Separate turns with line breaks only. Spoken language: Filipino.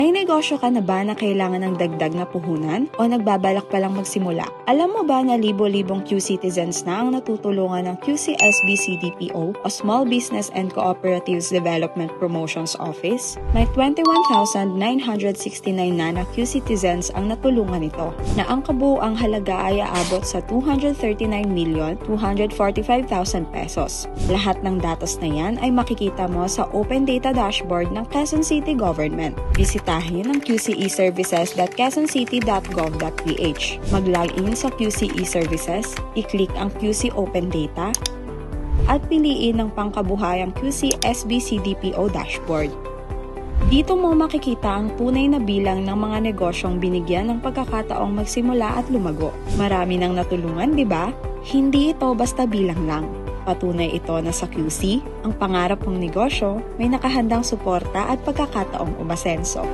May negosyo ka na ba na kailangan ng dagdag na puhunan o nagbabalak pa lang magsimula? Alam mo ba na libo-libong Q-citizens na ang natutulungan ng QCSB-CDPO o Small Business and Cooperatives Development Promotions Office? May 21,969 na Q-citizens ang natulungan nito, na ang kabuuang halaga ay aabot sa 239,245,000 pesos. Lahat ng datos na yan ay makikita mo sa Open Data Dashboard ng Quezon City Government. Bisitahin ang qceservices.quezoncity.gov.ph. Mag-login sa QC eServices, i-click ang QC Open Data, at piliin ang pangkabuhayang QC SB-CDPO dashboard. Dito mo makikita ang tunay na bilang ng mga negosyong binigyan ng pagkakataong magsimula at lumago. Marami nang natulungan, di ba? Hindi ito basta bilang lang. Patunay ito na sa QC, ang pangarap ng negosyo may nakahandang suporta at pagkakataong umasenso.